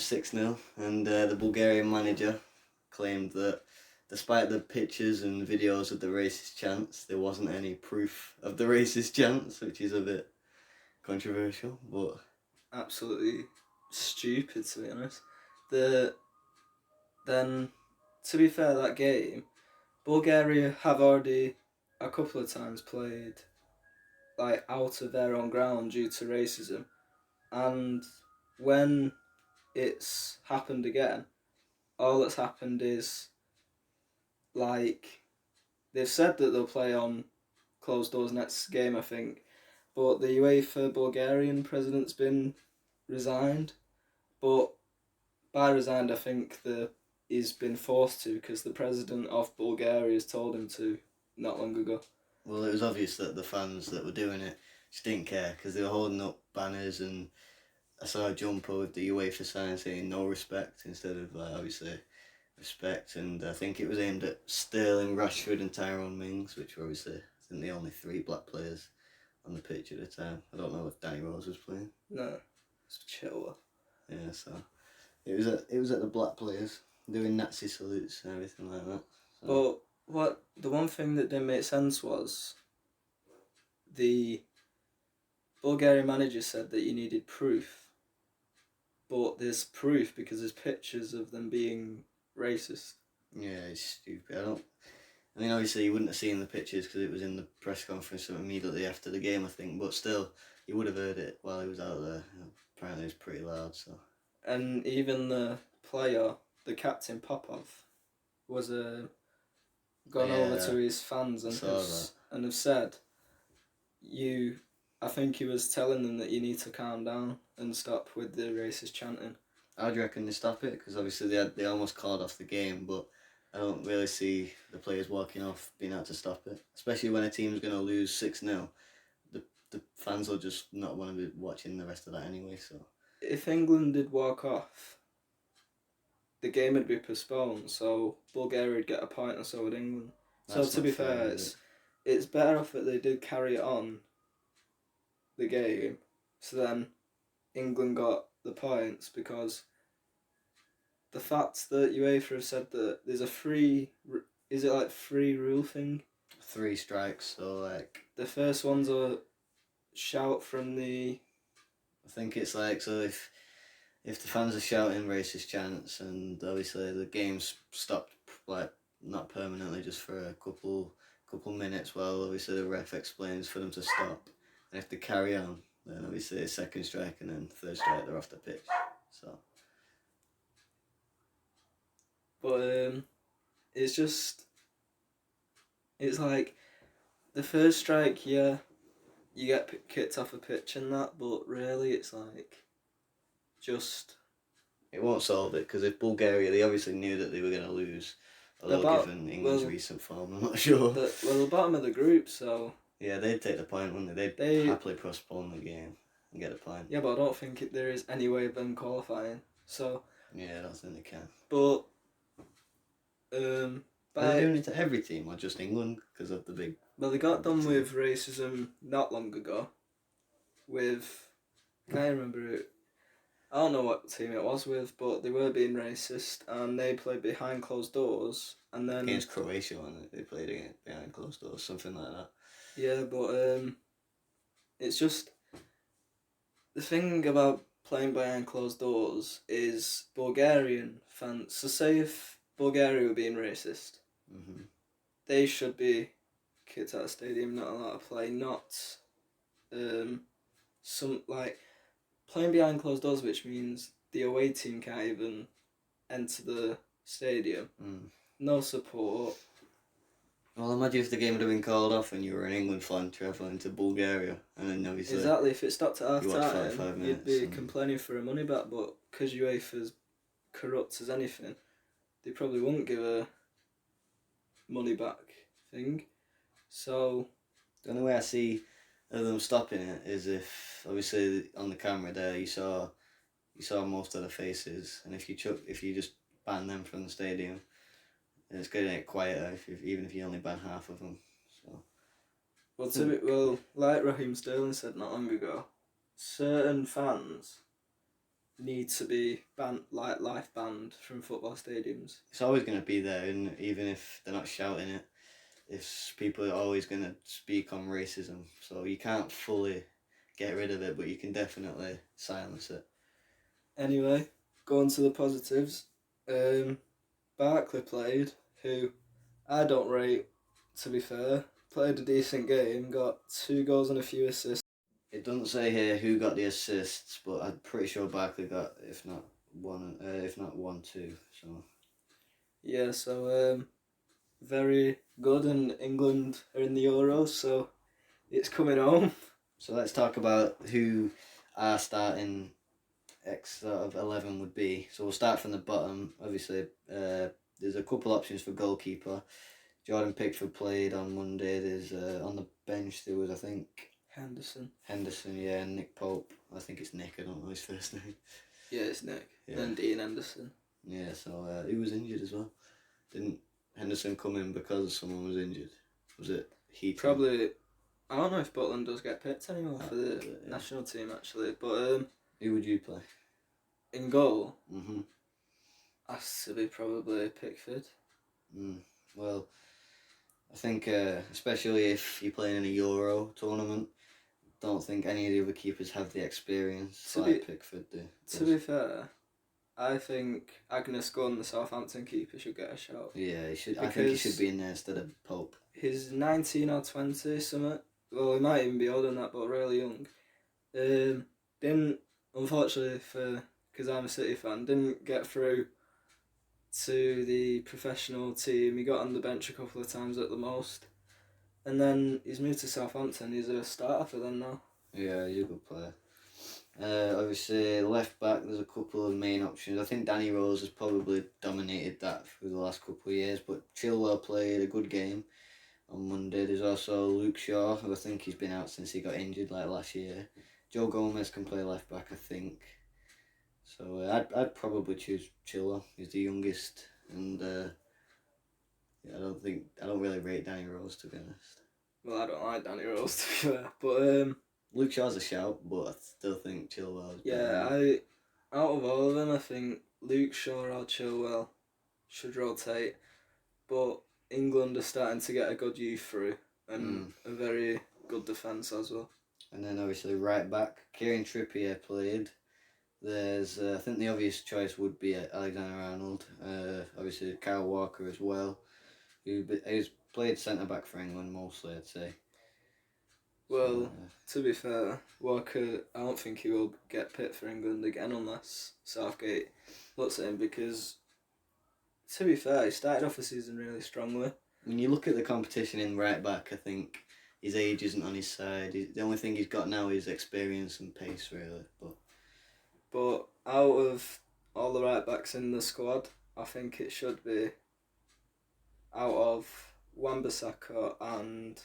was 6-0, and the Bulgarian manager claimed that despite the pictures and videos of the racist chants, there wasn't any proof of the racist chants, which is a bit controversial, but... Absolutely stupid, to be honest. Then, to be fair, that game, Bulgaria have already a couple of times played like out of their own ground due to racism, and when it's happened again, all that's happened is like they've said that they'll play on closed doors next game, I think, but the UEFA Bulgarian president's been resigned, but by resigned I think he's been forced to because the president of Bulgaria has told him to not long ago. Well, it was obvious that the fans that were doing it just didn't care because they were holding up banners, and I saw a jumper with the UEFA sign saying no respect instead of obviously respect, and I think it was aimed at Sterling, Rashford and Tyrone Mings, which were obviously I think the only 3 black players on the pitch at the time. I don't know if Danny Rose was playing. No, it's Chilwell. Yeah, so it was at the black players doing Nazi salutes and everything like that. So. But the one thing that didn't make sense was the Bulgarian manager said that you needed proof, but there's proof because there's pictures of them being racist. Yeah, it's stupid. I mean, obviously you wouldn't have seen the pictures because it was in the press conference immediately after the game, I think. But still, you would have heard it while he was out there. Apparently, it was pretty loud. So. And even the player, the captain Popov, was gone over to his fans and have said, I think he was telling them that you need to calm down and stop with the racist chanting. How do you reckon they stop it? Because obviously they almost called off the game, but I don't really see the players walking off being able to stop it. Especially when a team's going to lose 6-0. The fans will just not want to be watching the rest of that anyway. So if England did walk off, the game would be postponed, so Bulgaria would get a point and so would England. So to be fair, it's better off that they did carry it on the game, so then England got the points, because the fact that UEFA have said that there's a free rule thing? 3 strikes, so like... The first one's a shout from the... I think it's like, so if the fans are shouting racist chants and obviously the game's stopped, like, not permanently, just for a couple minutes while obviously the ref explains for them to stop, and if they carry on, then obviously a second strike and then third strike, they're off the pitch. So. But it's like the first strike, yeah, you get kicked off a pitch and that, but really it's like just... It won't solve it, because if Bulgaria, they obviously knew that they were going to lose, although given England's recent form, I'm not sure. The bottom of the group, so... Yeah, they'd take the point, wouldn't they? They'd happily postpone the game and get a point. Yeah, but I don't think there is any way of them qualifying, so... Yeah, I don't think they can. But... Are they doing it to every team, or just England, because of the big... Well, they got done with racism not long ago, with... I can't remember it. I don't know what team it was with, but they were being racist, and they played behind closed doors, and then... Against Croatia, wasn't it? They played against behind closed doors, something like that. Yeah, but it's just... The thing about playing behind closed doors is Bulgarian fans... So say if Bulgaria were being racist, they should be kicked out of the stadium, not allowed to play, not... playing behind closed doors, which means the away team can't even enter the stadium. No support. Well, imagine if the game had been called off and you were an England fan travelling to Bulgaria, and then obviously... Exactly, if it stopped at half time, you'd be complaining for a money back, but because UEFA's corrupt as anything, they probably wouldn't give a money back thing. So... The only way I see them stopping it is if, obviously, on the camera there, you saw most of the faces, and if you just ban them from the stadium, it's going to get quieter, even if you only ban half of them. So. Well, like Raheem Sterling said not long ago, certain fans need to be banned, like life banned from football stadiums. It's always going to be there, and even if they're not shouting it, if people are always going to speak on racism, so you can't fully get rid of it, but you can definitely silence it. Anyway, going to the positives. Barkley played, who I don't rate, to be fair. Played a decent game, got 2 goals and a few assists. It doesn't say here who got the assists, but I'm pretty sure Barkley got, if not one, two. So Yeah, so very good, and England are in the Euros, so it's coming home. So let's talk about who our starting X sort of 11 would be. So we'll start from the bottom. Obviously, there's a couple options for goalkeeper. Jordan Pickford played on Monday. There's on the bench there was, I think, Henderson, yeah, and Nick Pope. I think it's Nick. I don't know his first name. Yeah, it's Nick. Yeah. Then Dean Henderson. Yeah. So he was injured as well. Didn't Henderson come in because someone was injured? Was it he? Probably. I don't know if Butland does get picked anymore for the national team actually, but who would you play in goal? Mhm. Has to be probably Pickford. Well, I think especially if you're playing in a Euro tournament, don't think any of the other keepers have the experience like Pickford do. To be fair, I think Agnes Gunn, the Southampton keeper, should get a shout. Yeah, he should. I think he should be in there instead of Pope. He's 19 or 20, something. Well, he might even be older than that, but really young. Didn't, unfortunately, because I'm a City fan, didn't get through to the professional team. He got on the bench a couple of times at the most. And then he's moved to Southampton. He's a starter for them now. Yeah, he's a good player. Obviously, left back, there's a couple of main options. I think Danny Rose has probably dominated that for the last couple of years, but Chilwell played a good game on Monday. There's also Luke Shaw, who I think he's been out since he got injured like last year. Joe Gomez can play left back, I think. So I'd probably choose Chilwell. He's the youngest, and yeah, I don't really rate Danny Rose, to be honest. Well, I don't like Danny Rose, to be fair, but Luke Shaw's a shout, but I still think Chilwell's yeah, out of all of them, I think Luke Shaw or Chilwell should rotate, but England are starting to get a good youth through and a very good defence as well. And then obviously right back, Kieran Trippier played. There's I think the obvious choice would be Alexander-Arnold. Obviously Kyle Walker as well, who's played centre back for England mostly, I'd say. Well, to be fair, Walker, I don't think he will get picked for England again unless Southgate looks at him, because, to be fair, he started off the season really strongly. When you look at the competition in right back, I think his age isn't on his side. The only thing he's got now is experience and pace, really. But out of all the right backs in the squad, I think it should be out of Wan-Bissaka and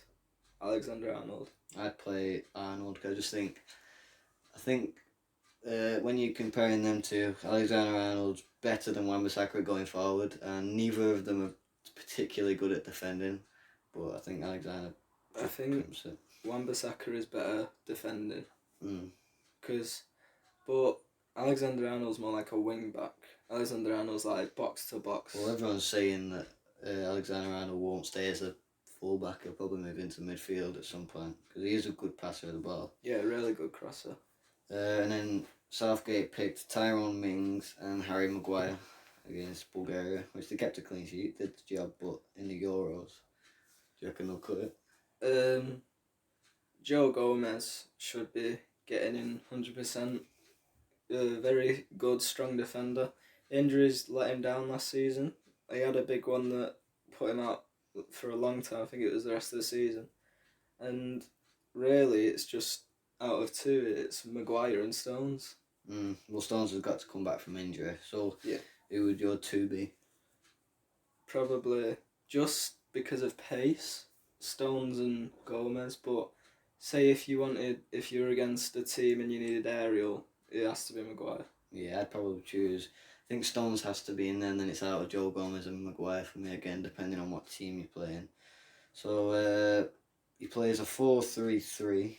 Alexander-Arnold. I'd play Arnold because I think when you're comparing them to Alexander-Arnold's better than Wan-Bissaka going forward, and neither of them are particularly good at defending. But I think Alexander. I think Wan-Bissaka is better defending. But Alexander-Arnold's more like a wing back. Alexander-Arnold's like box to box. Well, everyone's saying that Alexander-Arnold won't stay as a fullback. He'll probably move into midfield at some point because he is a good passer of the ball. Yeah, really good crosser. And then Southgate picked Tyrone Mings and Harry Maguire against Bulgaria, which they kept a clean sheet, did the job, but in the Euros, do you reckon they'll cut it? Joe Gomez should be getting in 100%. Very good, strong defender. Injuries let him down last season. He had a big one that put him out for a long time. I think it was the rest of the season. And really, it's just out of two, it's Maguire and Stones. Well, Stones has got to come back from injury. So yeah, who would your two be? Probably just because of pace, Stones and Gomez. But say if you were against a team and you needed aerial, it has to be Maguire. Yeah, I'd probably choose. I think Stones has to be in there, and then it's out of Joe Gomez and Maguire for me again, depending on what team you're playing. So he plays a 4-3-3.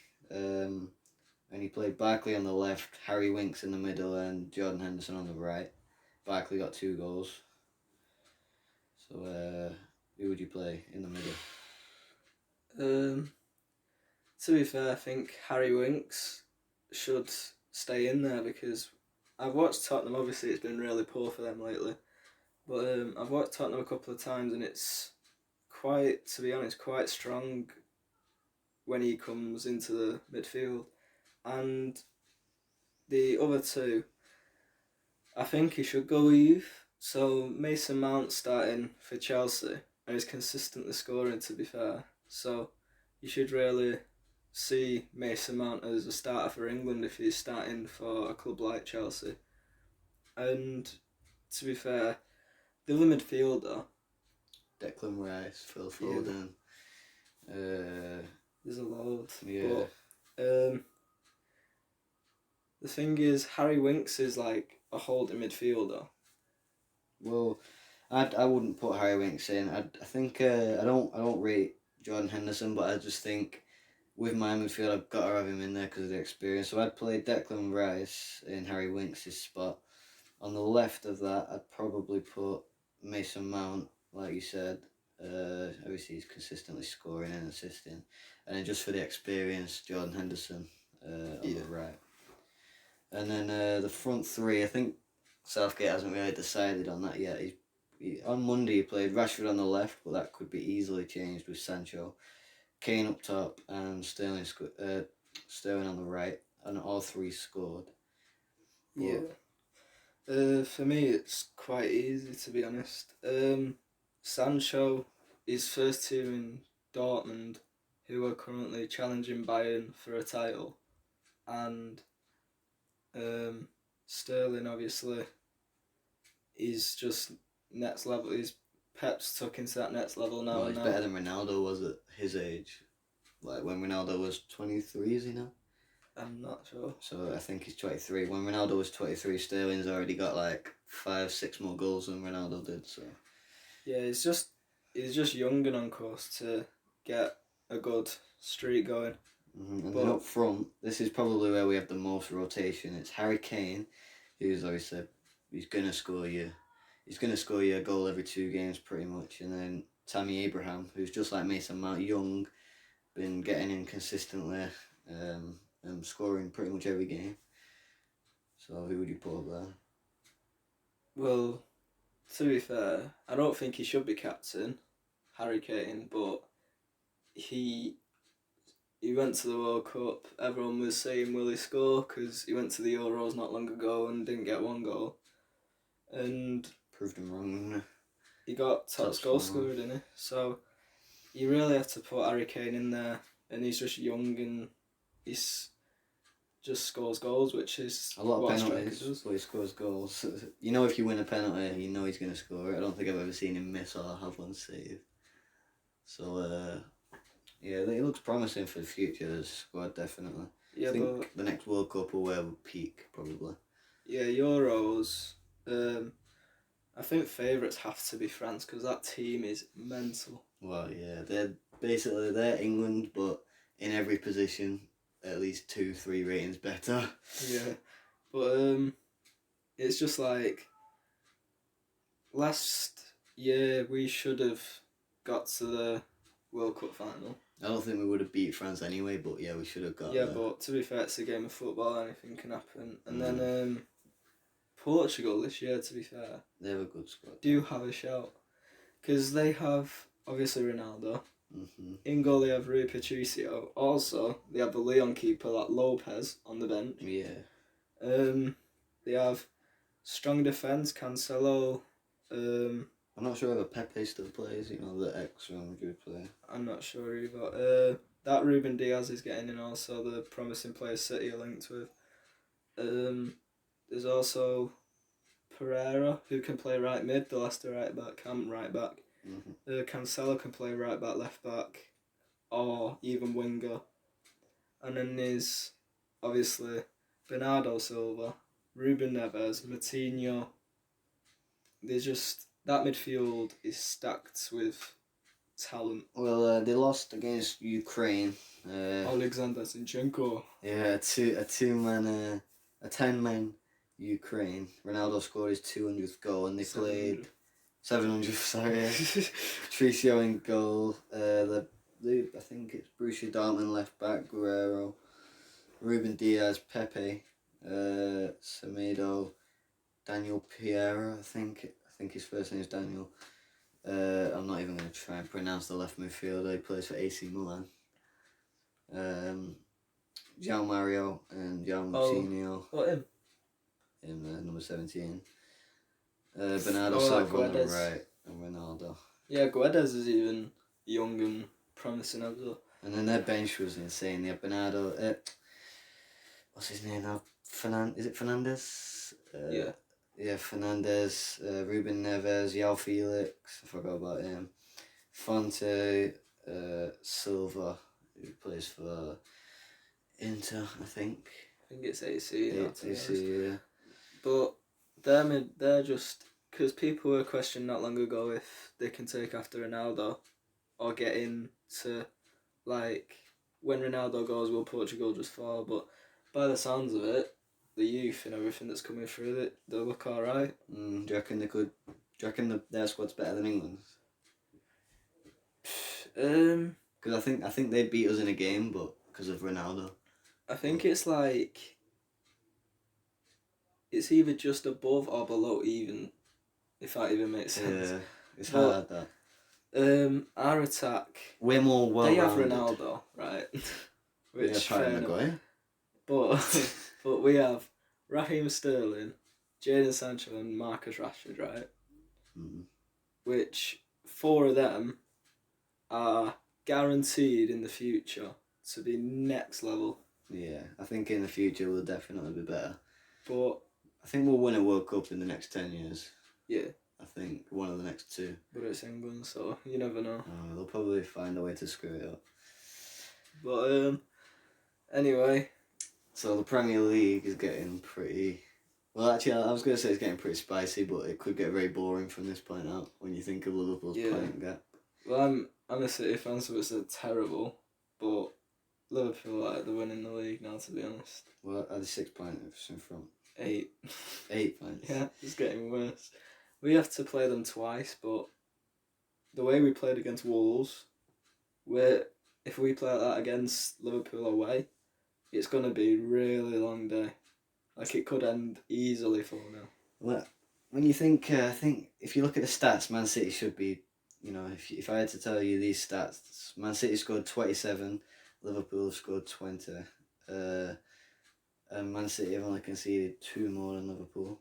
and he played Barkley on the left, Harry Winks in the middle, and Jordan Henderson on the right. Barkley got 2 goals. So, who would you play in the middle? To be fair, I think Harry Winks should stay in there because I've watched Tottenham. Obviously, it's been really poor for them lately, but I've watched Tottenham a couple of times, and it's quite, to be honest, quite strong when he comes into the midfield. And the other two, I think he should go leave. So Mason Mount starting for Chelsea and he's consistently scoring, to be fair. So you should really see Mason Mount as a starter for England if he's starting for a club like Chelsea. And to be fair, the other midfielder, Declan Rice, Phil Yeah. Foden. there's a load. Yeah. But the thing is, Harry Winks is like a holding midfielder. Well, I wouldn't put Harry Winks in. I think I don't rate Jordan Henderson, but I just think with my midfield I've got to have him in there because of the experience. So I'd play Declan Rice in Harry Winks' spot. On the left of that, I'd probably put Mason Mount, like you said. Obviously he's consistently scoring and assisting, and then just for the experience, Jordan Henderson on the right. And then the front three, I think Southgate hasn't really decided on that yet. On Monday he played Rashford on the left, but that could be easily changed with Sancho, Kane up top, and Sterling on the right, and all 3 scored. Yeah. For me, it's quite easy, to be honest. Sancho is first team in Dortmund, who are currently challenging Bayern for a title, and Sterling obviously is just next level. He's Pep's took into that next level now. Well, he's better than Ronaldo was at his age. Like when Ronaldo was 23, is he now? I'm not sure. So I think he's 23. When Ronaldo was 23, Sterling's already got like 5-6 more goals than Ronaldo did. So yeah, he's just young and on course to get a good streak going. And then up front, this is probably where we have the most rotation. It's Harry Kane, who's obviously he's gonna score you a goal every 2 games pretty much, and then Tammy Abraham, who's just like Mason Mount, young, been getting in consistently, and scoring pretty much every game. So who would you put up there? Well, to be fair, I don't think he should be captain, Harry Kane, but he went to the World Cup. Everyone was saying, will he score? Because he went to the Euros not long ago and didn't get 1 goal. And Proved him wrong, didn't he got top goal scorer, didn't he? So you really have to put Harry Kane in there, and he's just young and he's just scores goals, which is a lot of what penalties, does. but he scores goals. You know, if you win a penalty, you know he's going to score it. I don't think I've ever seen him miss or have one saved. So, yeah, it looks promising for the future as a squad, definitely. Yeah, I think the next World Cup will where we'll peak, probably. Yeah, Euros. I think favourites have to be France because that team is mental. Well, yeah, they're England, but in every position, at least 2-3 ratings better. Yeah, but it's just like last year we should have got to the World Cup final. I don't think we would have beat France anyway, but yeah, we should have got Yeah, there. but to be fair, it's a game of football, anything can happen. And then Portugal this year, to be fair, they have a good squad. Do have a shout because they have obviously Ronaldo. Mm-hmm. In goal they have Rui Patricio. Also, they have the Leon keeper, like Lopez, on the bench. Yeah. They have strong defence, Cancelo. I'm not sure whether Pepe still plays, the ex-Real Madrid player. I'm not sure either. That Ruben Diaz is getting in also, the promising player City are linked with. There's also Pereira, who can play right mid, the Leicester right back, right back. Mm-hmm. Cancelo can play right back, left back, or even winger. And then there's obviously Bernardo Silva, Ruben Neves, Matinho. There's just that midfield is stacked with talent. Well, they lost against Ukraine. Alexander Zinchenko. Yeah, a 10-man Ukraine. Ronaldo scored his 200th goal, and they 700. played 700. Sorry, yeah. Patricio in goal. I think it's Borussia Dortmund left back Guerrero, Ruben Diaz, Pepe, Semedo, Daniel Piera. I think his first name is Daniel. I'm not even going to try and pronounce the left midfielder. He plays for AC Milan. João Mario and João Moutinho. What him? In number 17. Bernardo Oh, Silva on the Guedes. right, and Ronaldo. Yeah, Guedes is even young and promising as well. And then their bench was insane. They had Bernardo. What's his name now? Is it Fernandez? Yeah. Yeah, Fernandez, Ruben Neves, Yao Felix. I forgot about him. Fonte, Silva, who plays for Inter, I think. I think it's AC. AC, yeah. But they're just because people were questioning not long ago if they can take after Ronaldo or get into like when Ronaldo goes, will Portugal just fall? But by the sounds of it, the youth and everything that's coming through it, they look all right. Do you reckon they could? Do you reckon their squad's better than England's? Because I think they'd beat us in a game, but because of Ronaldo. I think it's like it's either just above or below even, if that even makes sense. Yeah, it's hard that. Our attack. We're more well. They have Ronaldo, right? Which fair enough. But we have Raheem Sterling, Jadon Sancho, and Marcus Rashford, right? Mm. Which 4 of them are guaranteed in the future to be next level. Yeah, I think in the future we'll definitely be better. But I think we'll win a World Cup in the next 10 years. Yeah. I think one of the next 2. But it's England, so you never know. They'll probably find a way to screw it up. But anyway. So the Premier League is getting pretty... Well, actually, I was going to say it's getting pretty spicy, but it could get very boring from this point out when you think of Liverpool's point gap. Well, I'm a City fan, so it's terrible. But Liverpool are winning the league now, to be honest. Well, are they 6 points in front? 8. 8 points? Yeah, it's getting worse. We have to play them twice, but the way we played against Wolves, if we play like that against Liverpool away, it's going to be a really long day. Like, it could end easily 4-0. Well, when you think, I think if you look at the stats, Man City should be, if I had to tell you these stats, Man City scored 27, Liverpool scored 20, and Man City have only conceded 2 more than Liverpool,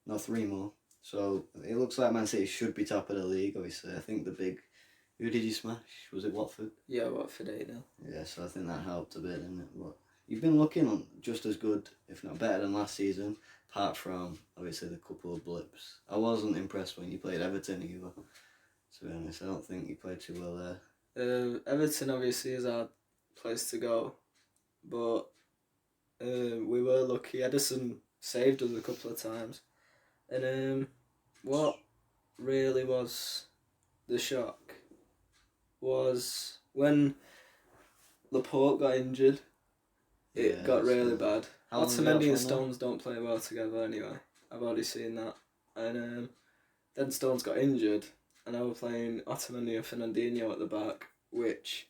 not 3 more. So it looks like Man City should be top of the league, obviously. I think who did you smash? Was it Watford? Yeah, Watford 8-0. Yeah, so I think that helped a bit, didn't it? But you've been looking just as good, if not better than last season, apart from, obviously, the couple of blips. I wasn't impressed when you played Everton either, to be honest. I don't think you played too well there. Everton, obviously, is our place to go. But we were lucky. Edison saved us a couple of times. And what really was the shock was when Laporte got injured. It got really bad. Otamendi and Stones don't play well together anyway. I've already seen that. And then Stones got injured, and I was playing Otamendi and Fernandinho at the back, which...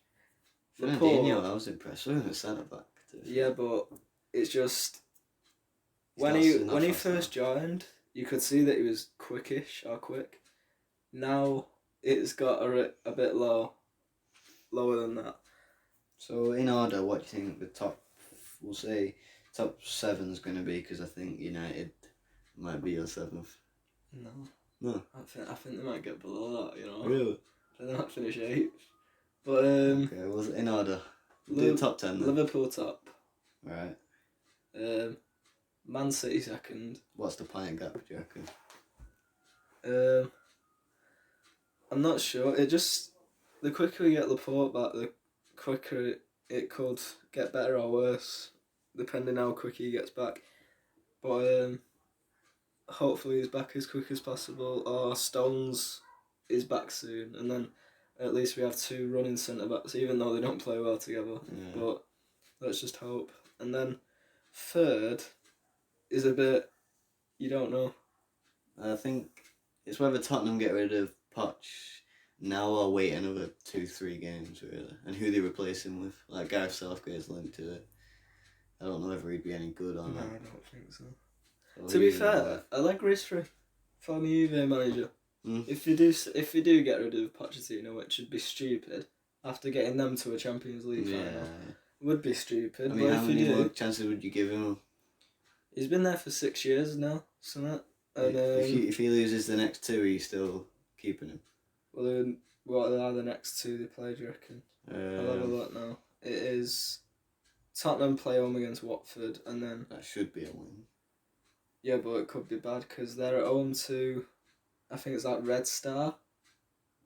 Fernandinho, I was impressed with him at centre back. Yeah, but it's just... When he first joined, you could see that he was quick. Now it's got a bit lower than that. So in order, what do you think the top? We'll say top 7's going to be, because I think United might be your 7th. No. I think they might get below that. Really? I think they might finish 8th. But okay. Well, in order, do top 10 then. Liverpool top. Right. Man City 2nd. What's the point gap, do you reckon? I'm not sure. The quicker we get Laporte back, the quicker it could get better or worse, depending how quick he gets back. But hopefully he's back as quick as possible, or Stones is back soon. And then at least we have two running centre backs, even though they don't play well together. Yeah. But let's just hope. And then third is a bit, you don't know. I think it's whether Tottenham get rid of Poch now or wait another 2-3 games, really. And who they replace him with. Like, Gareth Southgate's linked to it. I don't know whether he'd be any good or No, not. I don't think so. So To be who fair, Allegri's free. Former Juve manager. Hmm. If you do get rid of Pochettino, which would be stupid, after getting them to a Champions League final, would be stupid. I mean, but how if many you more do, chances would you give him? he's been there for 6 years now, so that. And if he loses the next two, are you still keeping him? well, then what are the next two they play? Do you reckon? I'll have a look now. It is Tottenham play home against Watford, and then That should be a win. yeah, but it could be bad because they're at home to, I think it's like Red Star.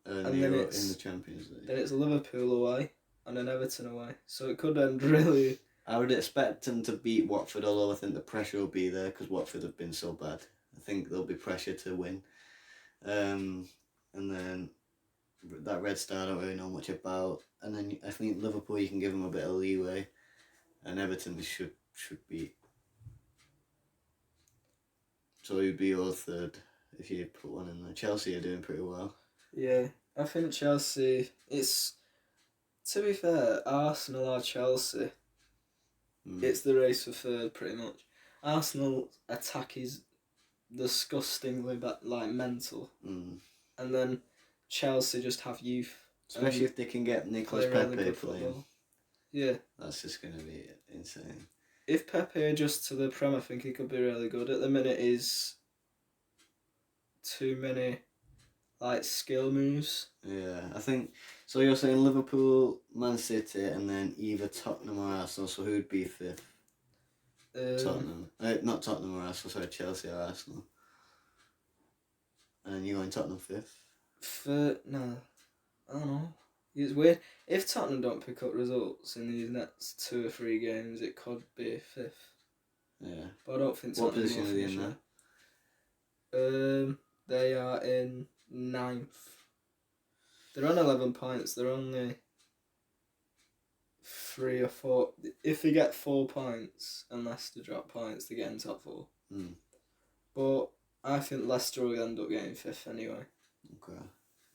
And then they're it's- in the Champions League. Then it's Liverpool away and an Everton away, so it could end really. I would expect them to beat Watford, although I think the pressure will be there because Watford have been so bad. I think there'll be pressure to win. And then that Red Star I don't really know much about. And then I think Liverpool you can give them a bit of leeway. And Everton should beat. So who'd be your third if you put one in there? Chelsea are doing pretty well. Yeah, I think Chelsea. It's to be fair, Arsenal or Chelsea. It's the race for third, pretty much. Arsenal attack is disgustingly mental, Mm. and then Chelsea just have youth. Especially if they can get Nicolas play really Pepe good playing. football. Yeah. That's just going to be insane. If Pepe adjusts to the Prem, I think he could be really good. At the minute, is too many skill moves. Yeah, I think so. You're saying Liverpool, Man City, and then either Tottenham or Arsenal. So who'd be fifth? Tottenham, not Tottenham or Arsenal. Sorry, Chelsea or Arsenal. And you going Tottenham fifth? No, I don't know. It's weird. If Tottenham don't pick up results in these next 2 or 3 games, it could be fifth. Yeah. But I don't think What Tottenham position will are they in finish now? there. They are in 9th. They're on 11 points. They're only 3 or 4. If they get 4 points and Leicester drop points, they get in top 4. Mm. But I think Leicester will end up getting 5th anyway. Okay.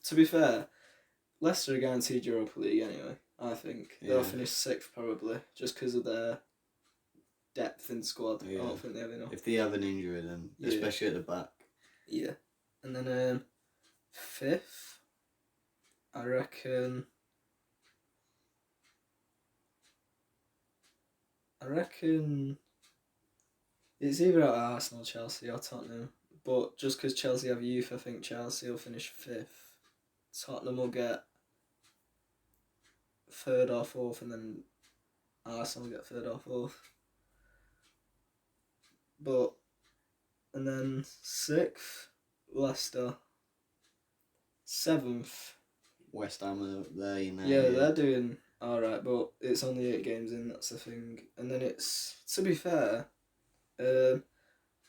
To be fair, Leicester are guaranteed Europa League anyway. I think they'll Yeah. finish 6th probably, just because of their depth in squad. Yeah. I don't think they have enough. If they have an injury, then Yeah. especially at the back. Yeah, and then 5th, I reckon. It's either at Arsenal, Chelsea, or Tottenham. But just because Chelsea have youth, I think Chelsea will finish 5th. Tottenham will get 3rd or 4th, and then Arsenal will get 3rd or 4th. And then 6th, Leicester. 7th. West Ham are there, you know. Yeah, they're doing alright, but it's only 8 games in, that's the thing. And then it's, to be fair,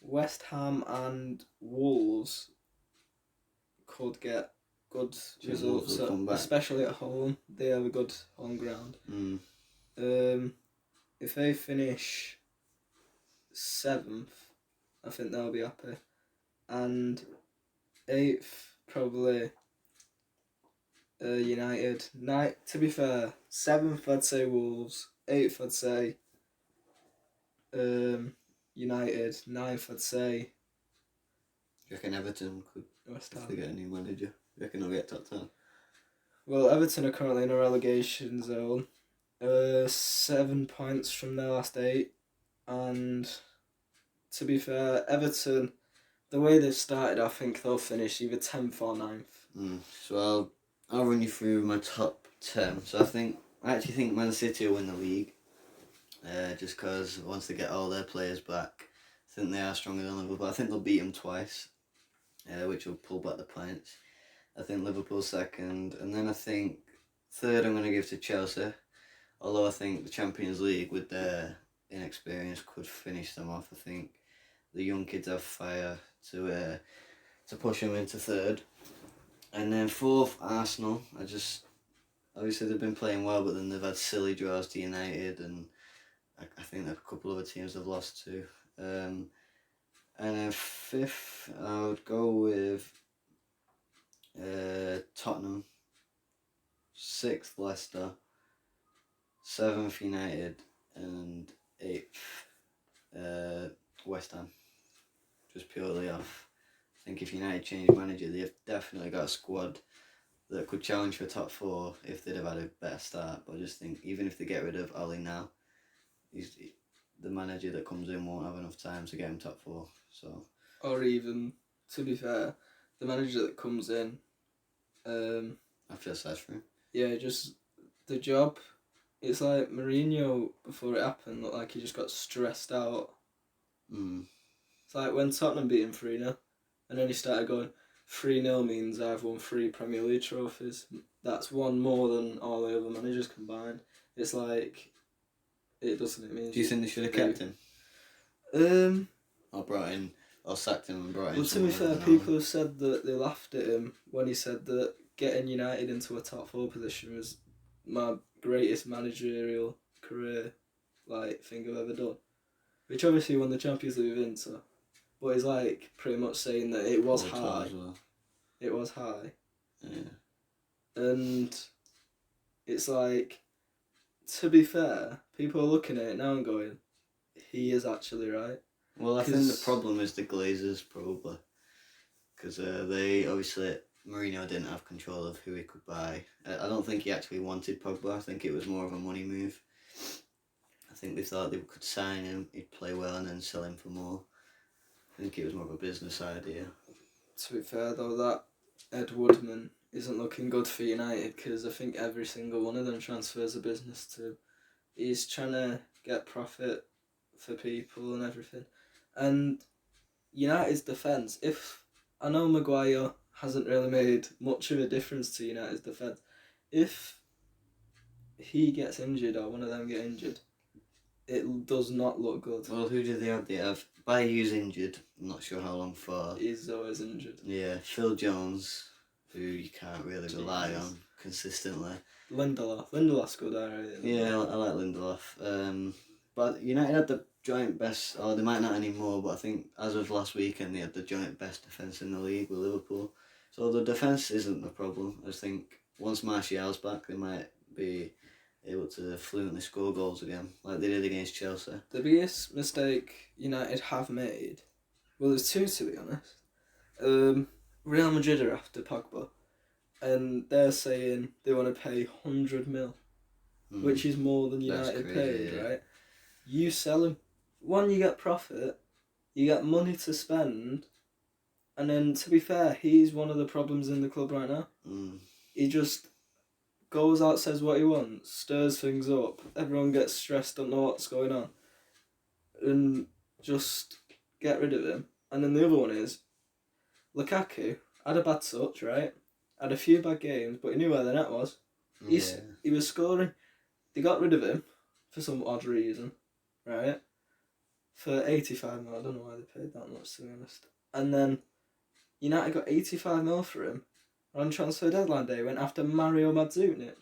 West Ham and Wolves could get good Wolves results, will come back? especially at home. They have a good home ground. If they finish 7th, I think they'll be happy. And 8th, probably United. To be fair, 7th I'd say Wolves. 8th I'd say United. 9th I'd say Do you reckon Everton could, West if Ham. they get a new manager? Do you reckon they'll get top 10? Well, Everton are currently in a relegation zone. 7 points from their last 8, and to be fair, Everton, the way they've started, I think they'll finish either 10th or 9th. So I'll run you through my top 10. So I actually think Man City will win the league. Just because once they get all their players back, I think they are stronger than Liverpool. I think they'll beat them twice, which will pull back the points. I think Liverpool's second, and then I think third I'm going to give to Chelsea. Although I think the Champions League with their inexperience could finish them off. I think the young kids have fire to push them into third. And then fourth, Arsenal. Obviously they've been playing well, but then they've had silly draws to United, and I think a couple of other teams have lost to. And then fifth, I would go with Tottenham. Sixth, Leicester. Seventh, United. And eighth, West Ham. Just purely off. I think if United change manager, they've definitely got a squad that could challenge for top four if they'd have had a better start. But I just think even if they get rid of Ollie now, the manager that comes in won't have enough time to get him top four. So. Or even, to be fair, the manager that comes in, I feel sad for him. yeah, just the job. It's like Mourinho before it happened looked like he just got stressed out. It's like when Tottenham beat him 3-0, and then he started going, 3-0 means I've won 3 Premier League trophies. That's one more than all the other managers combined. It's like, it doesn't, it means... Do you think they should have kept him? Or sacked him and brought in Well, to be fair, people have said that they laughed at him when he said that getting United into a top 4 position was my greatest managerial career thing I've ever done. Which obviously won the Champions League with Inter. But he's pretty much saying that it was high. Well. It was high. Yeah. And it's to be fair, people are looking at it now and going, he is actually right. Well, I think the problem is the Glazers, probably. Because Mourinho didn't have control of who he could buy. I don't think he actually wanted Pogba. I think it was more of a money move. I think they thought they could sign him, he'd play well, and then sell him for more. I think it was more of a business idea. To be fair, though, that Ed Woodman isn't looking good for United, because I think every single one of them transfers a business to. He's trying to get profit for people and everything. And United's defence, I know Maguire hasn't really made much of a difference to United's defence. If he gets injured or one of them get injured, it does not look good. Well, who do they have? They have Bayou's injured. I'm not sure how long for. He's always injured. Yeah, Phil Jones, who you can't really rely on consistently. Lindelof's good, alright. Yeah, I like Lindelof. But United had the joint best, or they might not anymore, but I think as of last weekend they had the joint best defence in the league with Liverpool. So the defence isn't the problem. I just think once Martial's back, they might be able to fluently score goals again, like they did against Chelsea. The biggest mistake United have made, well, there's two to be honest. Real Madrid are after Pogba, and they're saying they want to pay 100 mil, which is more than United paid, yeah. Right? You sell him. One, you get profit, you get money to spend, and then, to be fair, he's one of the problems in the club right now. He just goes out, says what he wants, stirs things up, everyone gets stressed, don't know what's going on, and just get rid of him. And then the other one is, Lukaku had a bad touch, right? Had a few bad games, but he knew where the net was. He was scoring. They got rid of him for some odd reason, right? For 85 mil, I don't know why they paid that much, to be honest. And then United got 85 mil for him. On transfer deadline day, went after Mario Mandzukic.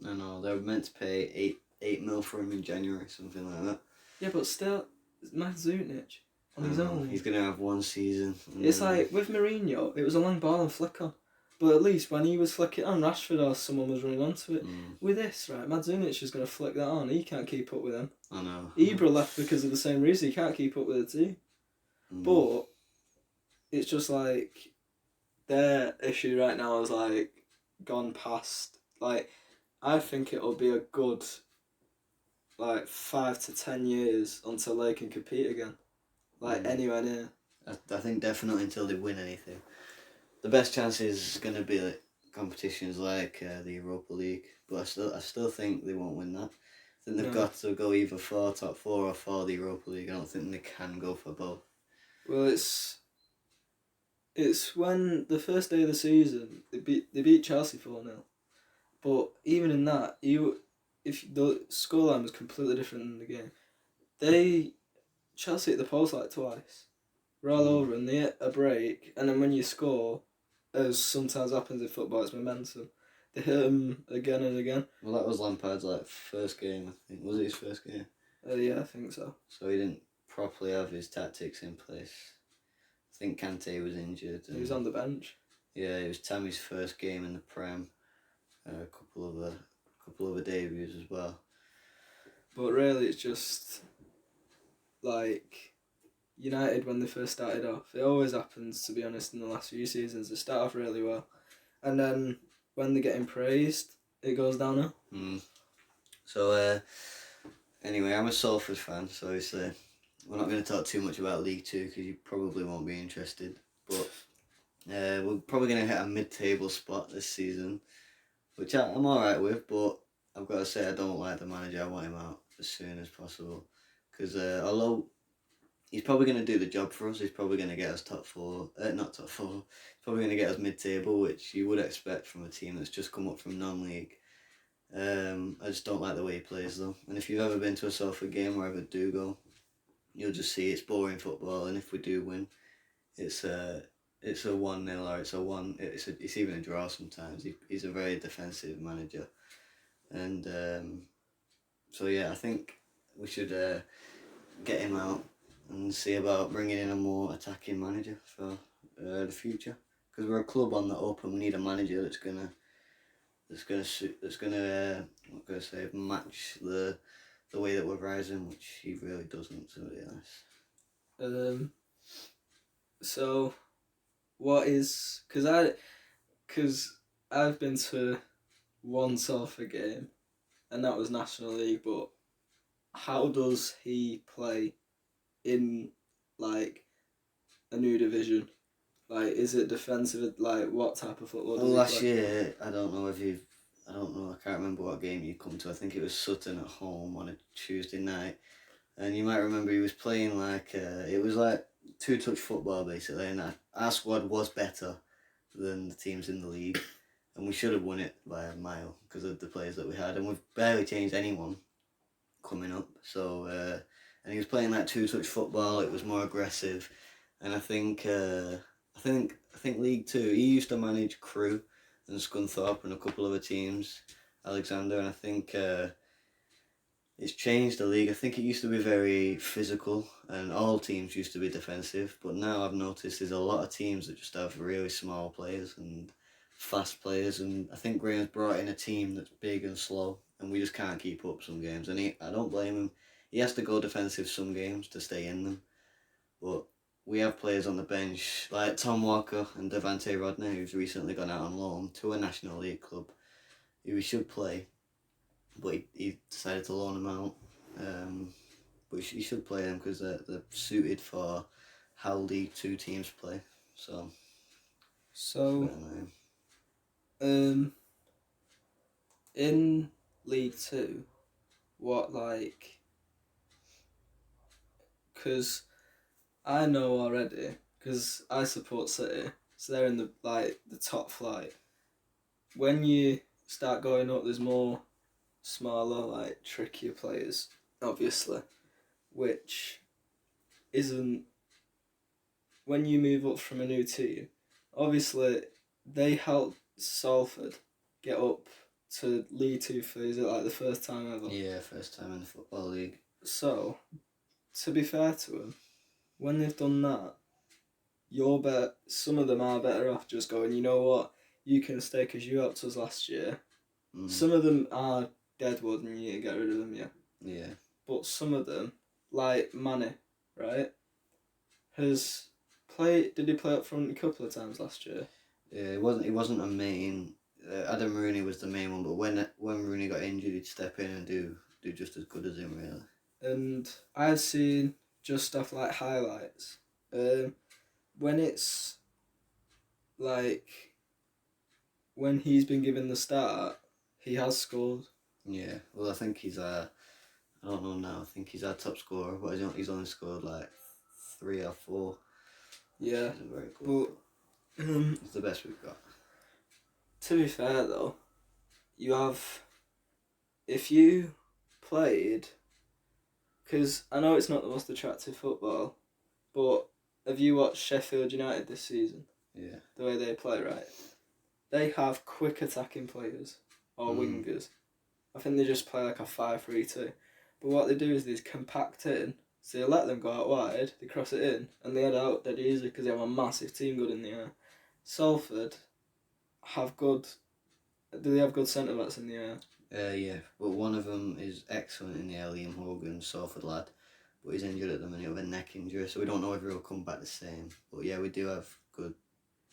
I know, they were meant to pay 8 mil for him in January, something like that. Yeah, but still, it's Mandzukic on his own. He's going to have one season. It's like, with Mourinho, it was a long ball and flick on. But at least when he was flicking on, Rashford or someone was running onto it. With this, right, Mandzukic is going to flick that on. He can't keep up with him. I know. Ibra left because of the same reason. He can't keep up with the team. But it's just like, their issue right now is gone past. I think it'll be a good 5 to 10 years until they can compete again. Anywhere near. I think definitely until they win anything. The best chance is going to be competitions like the Europa League, but I still think they won't win that. I think they've got to go either for top 4 or for the Europa League. I don't think they can go for both. Well, it's when the first day of the season they beat Chelsea 4-0, but even in that, if the scoreline was completely different in the game, Chelsea hit the post twice. We're all over and they hit a break, and then when you score, as sometimes happens in football, it's momentum. They hit him again and again. Well, that was Lampard's like first game, I think. Was it his first game? Yeah, I think so. So he didn't properly have his tactics in place. I think Kante was injured. He was on the bench. Yeah, it was Tammy's first game in the Prem. A couple other debuts as well. But really, it's just like United when they first started off. It always happens, to be honest, in the last few seasons. They start off really well, and then when they're getting praised, it goes downhill. So, anyway, I'm a Salford fan, so obviously we're not going to talk too much about League Two because you probably won't be interested. But we're probably going to hit a mid-table spot this season, which I'm alright with, but I've got to say I don't like the manager. I want him out as soon as possible because although he's probably going to do the job for us, he's probably going to get us top four, not top four, he's probably going to get us mid-table, which you would expect from a team that's just come up from non-league. I just don't like the way he plays though, and if you've ever been to a Salford game or ever do go, you'll just see it's boring football, and if we do win, it's a 1-0 or it's even a draw sometimes. He's a very defensive manager, and so yeah, I think we should get him out and see about bringing in a more attacking manager for the future, because we're a club on the up and we need a manager that's gonna what can I say, match the way that we're rising, which he really doesn't, to be honest. So what is because I've been to one Salford game, and that was National League. But how does he play in like a new division? Like, is it defensive? Like, what type of football does he Last play? year, I don't know, I can't remember what game you come to. I think it was Sutton at home on a Tuesday night, and you might remember he was playing like it was like two-touch football basically, and our squad was better than the teams in the league, and we should have won it by a mile because of the players that we had, and we've barely changed anyone coming up. So and he was playing like two-touch football. It was more aggressive, and I think League Two. He used to manage Crewe and Scunthorpe and a couple other teams, Alexander, and I think it's changed the league. I think it used to be very physical and all teams used to be defensive, but now I've noticed there's a lot of teams that just have really small players and fast players, and I think Graham's brought in a team that's big and slow, and we just can't keep up some games, and I don't blame him. He has to go defensive some games to stay in them, but we have players on the bench like Tom Walker and Devante Rodney, who's recently gone out on loan to a National League club, who he should play, but he decided to loan him out. But he should play them because they're suited for how League Two teams play. So In League Two, what like? Because I know already, because I support City, so they're in the top flight. When you start going up, there's more smaller, like trickier players, obviously, which isn't when you move up from a new team. Obviously, they helped Salford get up to League Two for is it like the first time ever? Yeah, first time in the Football League. So, to be fair to them, when they've done that, some of them are better off just going, you know what, you can stay because you helped us last year. Some of them are deadwood and you need to get rid of them, yeah. Yeah. But some of them, like Manny, right, did he play up front a couple of times last year? Yeah, he wasn't a main. Adam Rooney was the main one, but when Rooney got injured, he'd step in and do just as good as him, really. And I've seen just stuff like highlights. When it's like when he's been given the start, he has scored. Yeah, well, I think he's I don't know now. I think he's our top scorer, but he's only scored like 3 or 4. Yeah, which isn't very good. But it's the best we've got. To be fair though, if you played, because I know it's not the most attractive football, but have you watched Sheffield United this season? Yeah. the way they play, right? They have quick attacking players or wingers. I think they just play like a 5-3-2. But what they do is they compact it in. So they let them go out wide, they cross it in, and they head out dead easy because they have a massive team good in the air. Salford have good. Do they have good centre backs in the air? Yeah, but one of them is excellent in the air, Liam Hogan, Salford lad, but he's injured at the minute with a neck injury, so we don't know if he'll come back the same. But yeah, we do have good,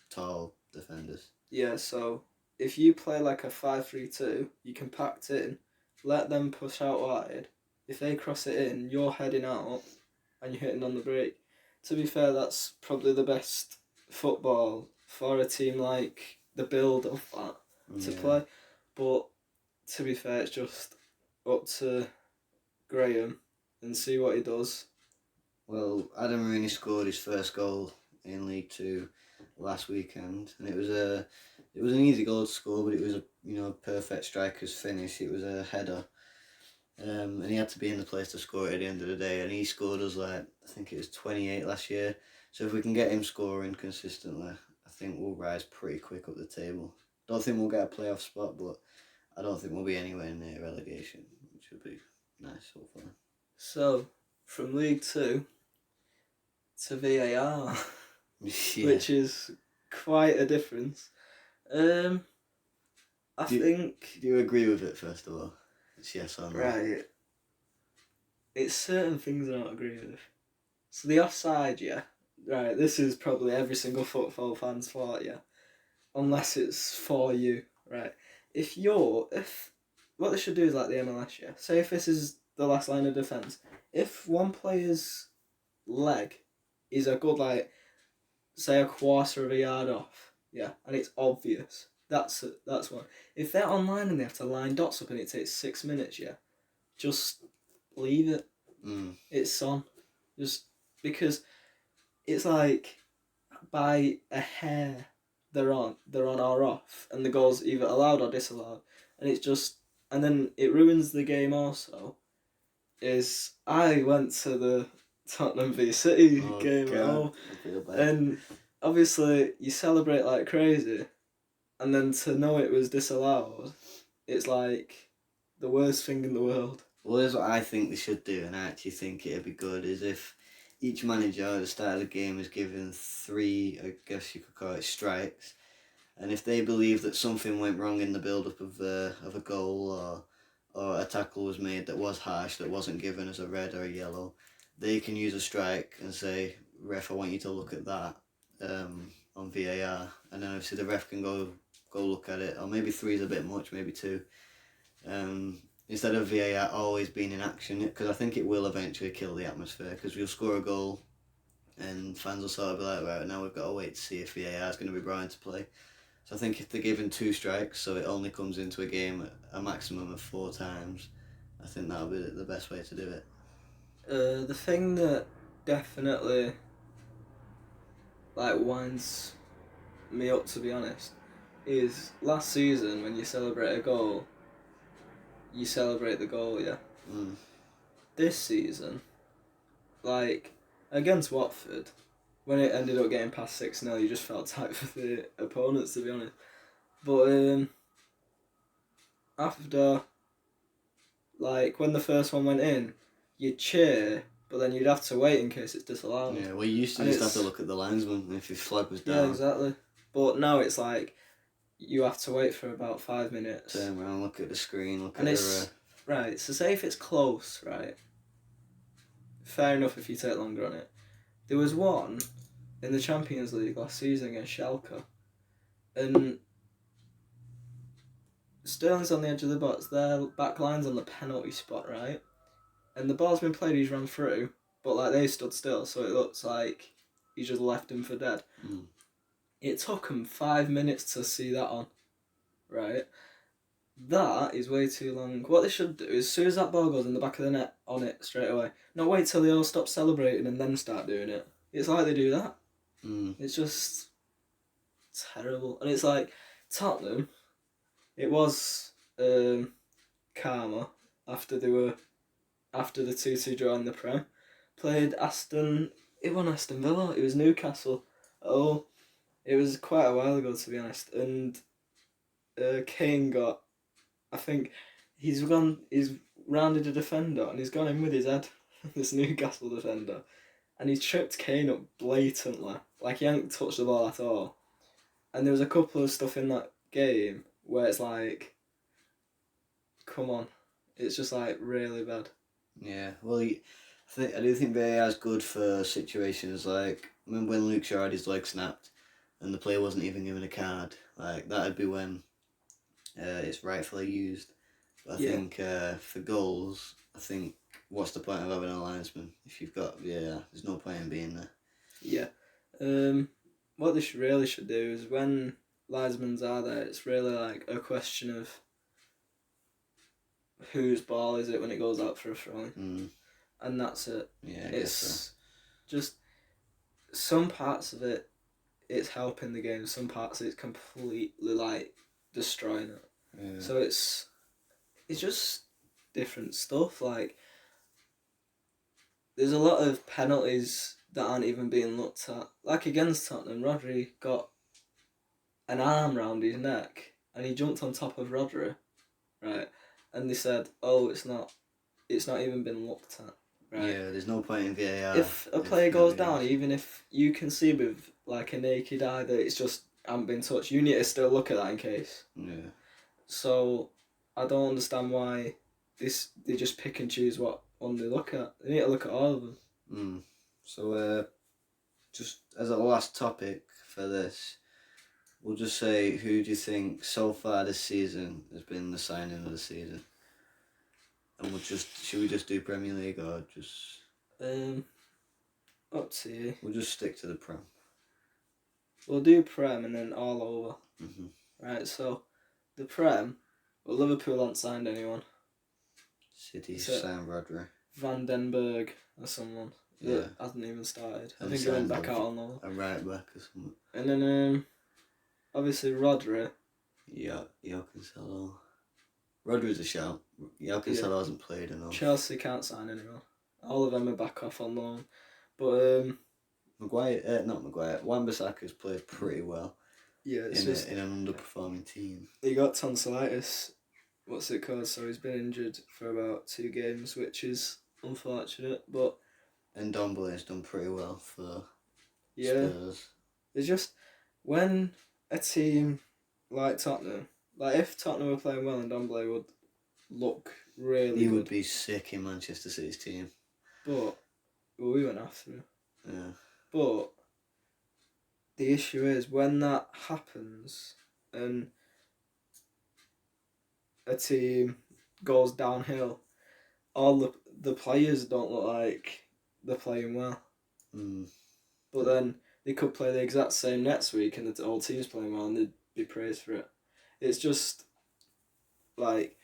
tall defenders. Yeah, so if you play like a 5-3-2, you compact it in, let them push out wide. If they cross it in, you're heading out and you're hitting on the break. To be fair, that's probably the best football for a team like the build of that to play. But to be fair, it's just up to Graham and see what he does. Well, Adam Rooney scored his first goal in League Two last weekend, and it was an easy goal to score, but it was a perfect striker's finish. It was a header, and he had to be in the place to score it at the end of the day. And he scored us I think it was 28 last year. So if we can get him scoring consistently, I think we'll rise pretty quick up the table. Don't think we'll get a playoff spot, but I don't think we'll be anywhere near relegation, which would be nice, hopefully. So, from League 2 to VAR, Yeah. which is quite a difference. I think... Do you agree with it, first of all? It's yes or no? Right. It's certain things I don't agree with. So the offside, yeah. Right, this is probably every single football fan's fault, yeah. Unless it's for you, right. If what they should do is like the MLS, yeah. Say if this is the last line of defence, if one player's leg is a good, like, say a quarter of a yard off, yeah, and it's obvious, that's one. If they're online and they have to line dots up and it takes 6 minutes, yeah, just leave it. It's on. Just because it's like by a hair they're on or off, and the goal's either allowed or disallowed, and then it ruins the game. Also, is I went to the Tottenham v City game at home, and obviously you celebrate like crazy, and then to know it was disallowed, it's like the worst thing in the world. Well, here's what I think they should do, and I actually think it'd be good, is if each manager at the start of the game is given 3, I guess you could call it, strikes, and if they believe that something went wrong in the build-up of a goal or a tackle was made that was harsh, that wasn't given as a red or a yellow, they can use a strike and say, ref, I want you to look at that on VAR, and then obviously the ref can go look at it, or maybe 3 is a bit much, maybe 2. Instead of VAR always being in action, because I think it will eventually kill the atmosphere, because we'll score a goal and fans will sort of be like, right, now we've got to wait to see if VAR is going to be brought into play. So I think if they're given 2 strikes, so it only comes into a game a maximum of 4 times, I think that'll be the best way to do it. The thing that definitely winds me up, to be honest, is last season when you celebrate a goal, you celebrate the goal, yeah. This season, like against Watford, when it ended up getting past 6-0, you just felt tight for the opponents, to be honest. But after, like, when the first one went in, you'd cheer, but then you'd have to wait in case it's disallowed. Yeah, well, you used to just have to look at the linesman if his flag was down. Yeah, exactly. But now it's like you have to wait for about 5 minutes. Turn around, look at the screen, look at the... Right, so say if it's close, right? Fair enough if you take longer on it. There was one in the Champions League last season against Schalke, and Sterling's on the edge of the box, their back line's on the penalty spot, right? And the ball's been played, he's run through, but like they stood still, so it looks like he just left him for dead. It took him 5 minutes to see that on, right? That is way too long. What they should do is, as soon as that ball goes in the back of the net, on it straight away. Not wait till they all stop celebrating and then start doing it. It's like they do that. It's just terrible. And it's like, Tottenham, it was calmer after the 2-2 draw in the Prem. Played it wasn't Aston Villa, it was Newcastle. Oh, It was quite a while ago, to be honest, and Kane got. I think he's gone. He's rounded a defender and he's gone in with his head. This Newcastle defender, and he's tripped Kane up blatantly. Like he hadn't touched the ball at all. And there was a couple of stuff in that game where it's like, come on, it's just like really bad. Yeah, well, I do think VAR is good for situations like, remember when Luke Shaw had his leg snapped and the player wasn't even given a card? Like, that'd be when it's rightfully used. But I think for goals, I think, what's the point of having a linesman if you've got VAR? There's no point in being there. Yeah. What they really should do is when linesmen are there, it's really like a question of whose ball is it when it goes out for a throw-in. And that's it. Yeah, I guess so. Just some parts of it, it's helping the game. Some parts of it's completely like destroying it. Yeah. So it's just different stuff. Like there's a lot of penalties that aren't even being looked at. Like against Tottenham, Rodri got an arm round his neck and he jumped on top of Rodri, right? And they said, "Oh, it's not even been looked at." Right? Yeah, there's no point in VAR. If a player goes down, even if you can see with like a naked eye that it's just haven't been touched, you need to still look at that in case. Yeah. So I don't understand why they just pick and choose what one they look at. They need to look at all of them. So just as a last topic for this, we'll just say, who do you think so far this season has been the signing of the season? And should we just do Premier League or just... Up to you. We'll just stick to the Prem. We'll do Prem and then all over. Mm-hmm. Right, so the Prem, well, Liverpool haven't signed anyone. City signed Rodri. Van Den Berg or someone that hasn't even started. I think he went back out on loan. A right back or something. And then obviously Rodri. Yeah, Jokinsson. Rodri's a shout. Jokinsson hasn't played enough. Chelsea can't sign anyone. All of them are back off on loan. But Wan-Bissaka's played pretty well. Yeah, it's in an underperforming team. He got tonsillitis. What's it called? So he's been injured for about 2 games, which is unfortunate. But Ndombele has done pretty well for Spurs. It's just when a team like Tottenham, like if Tottenham were playing well, Ndombele would look really good. He would be sick in Manchester City's team. But we went after him. Yeah. But the issue is when that happens and a team goes downhill, all the players don't look like they're playing well. But then they could play the exact same next week and the whole team's playing well and they'd be praised for it. It's just like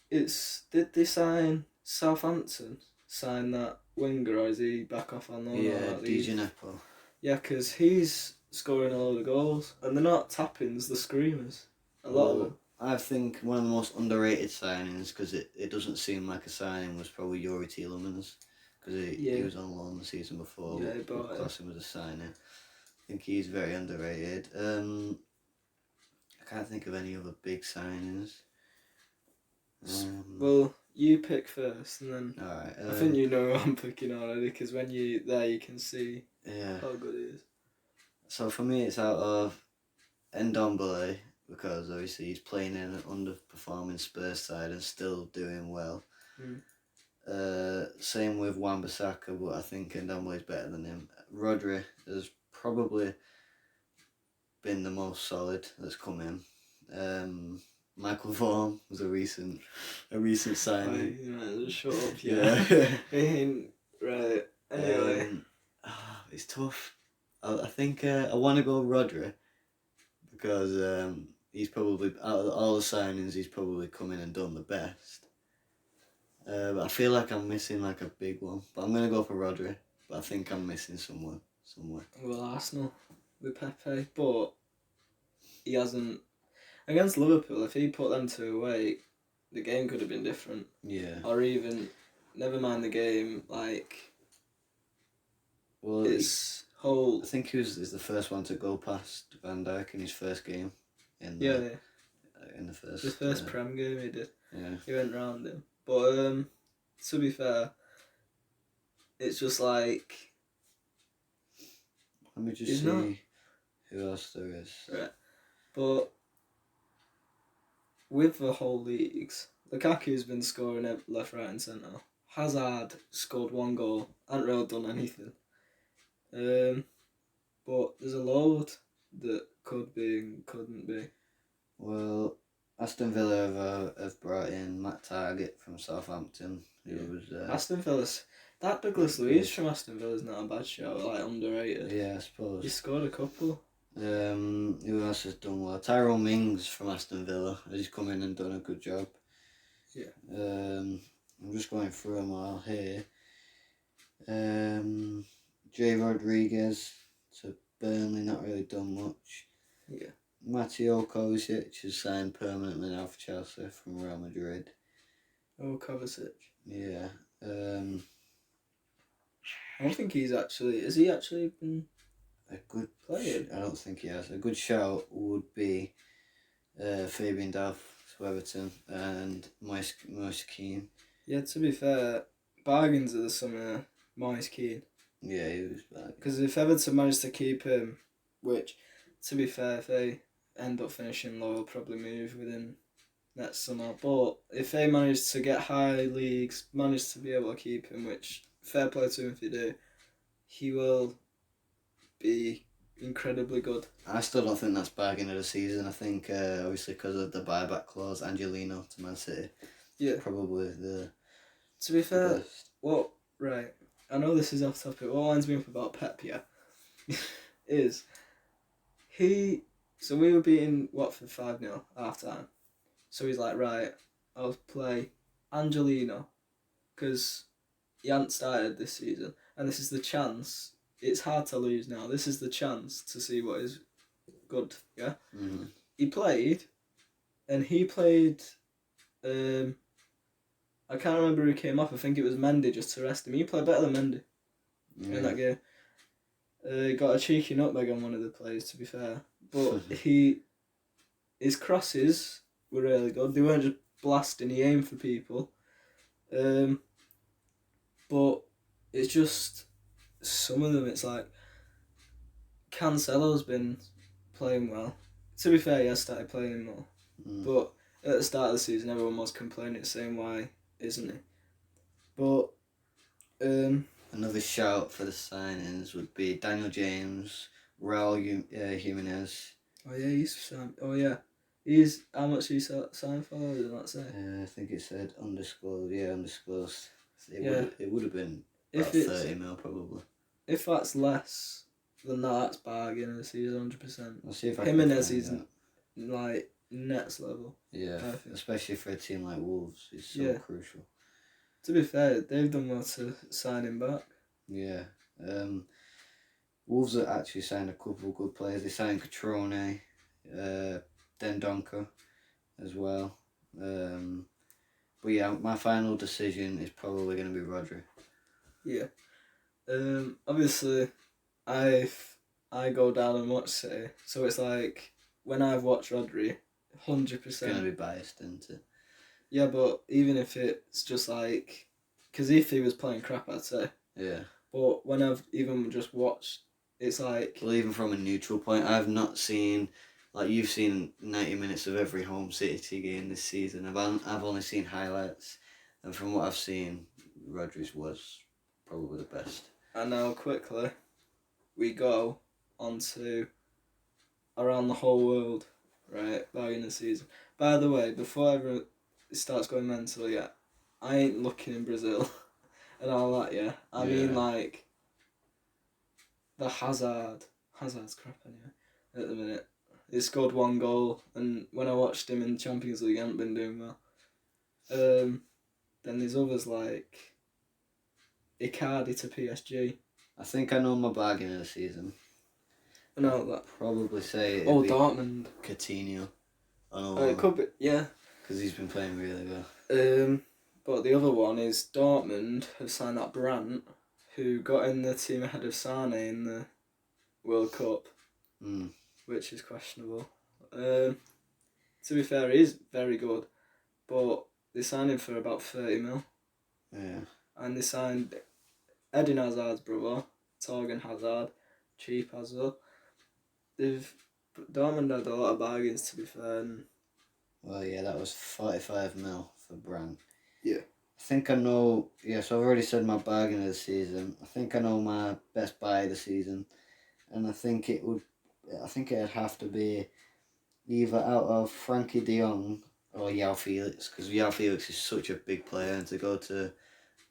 did they sign Southampton? Sign that winger, or is he back off on loan? Yeah, DiGianneppo. Yeah, because he's scoring a load of goals, and they're not tappings, they're screamers. A lot of them. I think one of the most underrated signings, because it doesn't seem like a signing, was probably Yuri Tielemans, because he was on loan the season before. Yeah, he bought class him as a signing. I think he's very underrated. I can't think of any other big signings. Well, you pick first, and then alright, I think you know who I'm picking already, because when you're there you can see how good he is. So for me it's out of Ndombele, because obviously he's playing in an underperforming Spurs side and still doing well. Same with Wan-Bissaka, but I think Ndombele is better than him. Rodri has probably been the most solid that's come in. Michael Vaughan was a recent signing. Shut up, Right. Anyway, it's tough. I think I want to go Rodri, because he's probably, out of all the signings, he's probably come in and done the best. But I feel like I'm missing like a big one. But I'm gonna go for Rodri. But I think I'm missing someone somewhere. Well, Arsenal with Pepe, but he hasn't. Against Liverpool, if he put them 2 away, the game could have been different. Yeah. Or even, never mind the game, like, it's whole. I think he is the first one to go past Van Dijk in his first game. Yeah, In the first. his first Prem game he did. Yeah. He went round him. But to be fair, it's just like. Let me just He's see not. who else there is. Right. But with the whole leagues, Lukaku's been scoring it left, right, and centre. Hazard scored 1 goal, hasn't really done anything. But there's a load that could be and couldn't be. Well, Aston Villa have brought in Matt Targett from Southampton, who was Aston Villa's. That Douglas Luiz from Aston Villa's not a bad show, like underrated. Yeah, I suppose. He scored a couple. Who else has done well? Tyrone Mings from Aston Villa has come in and done a good job. Yeah. I'm just going through them all here. Jay Rodriguez to Burnley, not really done much. Yeah. Mateo Kovacic has signed permanently now for Chelsea from Real Madrid. Oh, Kovacic. Yeah. I don't think he's actually. Has he actually been A good playing? I don't think he has. A good shout would be Fabian Delph to Everton and Moise Keane. Yeah, to be fair, bargains are the summer. Moise Keane. Yeah, he was bad. Because if Everton managed to keep him, which, to be fair, if they end up finishing low, he'll probably move within next summer. But if they manage to get high leagues, manage to be able to keep him, which fair play to him if they do, he will be incredibly good. I still don't think that's bargain of the season. I think obviously because of the buyback clause, Angelino to Man City. Yeah. Probably the. To be fair, best. what right? I know this is off topic. What winds me up about Pep, yeah, is he. So we were beating Watford 5-0 half time. So he's like, right, I'll play Angelino because he hadn't started this season, and this is the chance. It's hard to lose now. This is the chance to see what is good. Yeah. Mm-hmm. He played, and he played. I can't remember who came off. I think it was Mendy just to rest him. He played better than Mendy in that game. He got a cheeky nutmeg on one of the plays, to be fair. But his crosses were really good. They weren't just blasting. He aimed for people. But it's just some of them. It's like Cancelo's been playing well. To be fair, he has started playing more. But at the start of the season, everyone was complaining, saying why isn't he? But another shout for the signings would be Daniel James, Raul Jimenez. Oh yeah, he's signed. Oh yeah, he's how much he signed for? Did it not say? I think it said undisclosed. Yeah, undisclosed. It would have been about If 30 mil probably. If that's less than that, that's bargain of the season, 100%. I'll see if I Jimenez can is find that. like next level. Yeah, Perfect. especially for a team like Wolves, it's so crucial. To be fair, they've done well to sign him back. Yeah. Wolves have actually signed a couple of good players. They signed Catrone, Dendonka as well. But yeah, my final decision is probably going to be Rodri. Yeah. Obviously, I go down and watch City, so it's like when I've watched Rodri, 100%. It's going to be biased, isn't it? Yeah, but even if it's just like, because if he was playing crap, I'd say. Yeah. But when I've even just watched, it's like. Well, even from a neutral point, I've not seen, like you've seen 90 minutes of every home City game this season. I've only seen highlights, and from what I've seen, Rodri's was probably the best. And now quickly, we go on to around the whole world, right, back in the season. By the way, before everyone starts going mental, yeah, I ain't looking in Brazil and all that, yeah. I mean, like, the Hazard's crap anyway, at the minute. He scored 1 goal, and when I watched him in Champions League, he hadn't been doing well. Then there's others like Icardi to PSG. I think I know my bargain of the season. I know that. Probably say Dortmund. Coutinho. It could be, yeah. Because he's been playing really well. But the other one is Dortmund have signed that Brandt, who got in the team ahead of Sane in the World Cup, Mm. which is questionable. To be fair, he is very good, but they signed him for about 30 mil, Yeah. and they signed Eden Hazard's brother, Torgan Hazard, cheap as well. Dortmund had a lot of bargains, to be fair. And Well, yeah, that was 45 mil for Brandt. Yeah. I think I know. Yeah, so I've already said my bargain of the season. I think I know my best buy of the season, and I think it would. I think it'd have to be either out of Frankie De Jong or Yao Felix, because Yao Felix is such a big player, and to go to